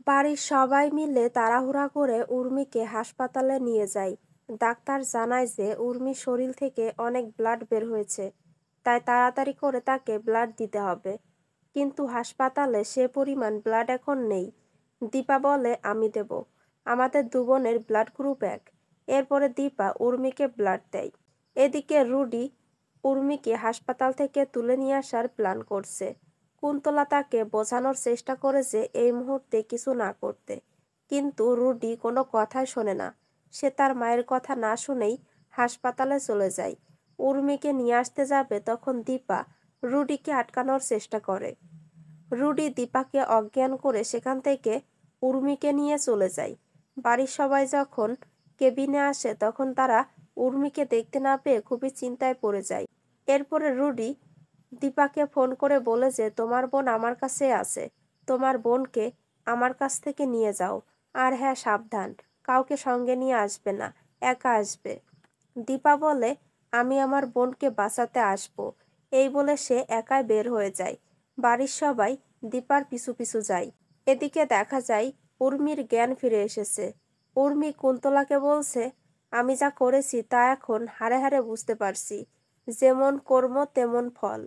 বাড়ির সবাই মিলে তাড়াহুড়া করে উর্মিকে হাসপাতালে নিয়ে যায়। ডাক্তার জানায় যে উর্মির শরীর থেকে অনেক ব্লাড বের হয়েছে, তাই তাড়াতাড়ি করে তাকে ব্লাড দিতে হবে। কিন্তু হাসপাতালে সে পরিমাণ ব্লাড এখন নেই। দীপা বলে, আমি দেব। আমাদের দু বোনের ব্লাড গ্রুপ এক। এরপরে দীপা উর্মিকে ব্লাড দেয়। এদিকে রুডি উর্মিকে হাসপাতাল থেকে তুলে নিয়ে আসার প্ল্যান করছে। কুন্তলা তাকে বোঝানোর চেষ্টা করে যে এই মুহূর্তে কিছু না করতে, কিন্তু রুডি কোনো কথাই শোনে না। সে তার মায়ের কথা না শুনেই হাসপাতালে চলে যায়। উর্মিকে নিয়ে আসতে যাবে তখন দীপা রুডিকে আটকানোর চেষ্টা করে। রুডি দীপাকে অজ্ঞান করে সেখান থেকে উর্মিকে নিয়ে চলে যায়। বাড়ির সবাই যখন কেবিনে আসে তখন তারা উর্মিকে দেখতে না পেয়ে খুবই চিন্তায় পড়ে যায়। এরপরে রুডি দীপাকে ফোন করে বলে যে তোমার বোন আমার কাছে আছে, তোমার বোনকে আমার কাছ থেকে নিয়ে যাও। আর হ্যাঁ, সাবধান, কাউকে সঙ্গে নিয়ে আসবে না, একা আসবে। দীপা বলে, আমি আমার বোনকে বাঁচাতে আসব। এই বলে সে একাই বের হয়ে যায়। বাড়ির সবাই দীপার পিছু পিছু যায়। এদিকে দেখা যায় উর্মির জ্ঞান ফিরে এসেছে। উর্মি কুন্তলাকে বলছে, আমি যা করেছি তা এখন হাড়ে হাড়ে বুঝতে পারছি। যেমন কর্ম তেমন ফল।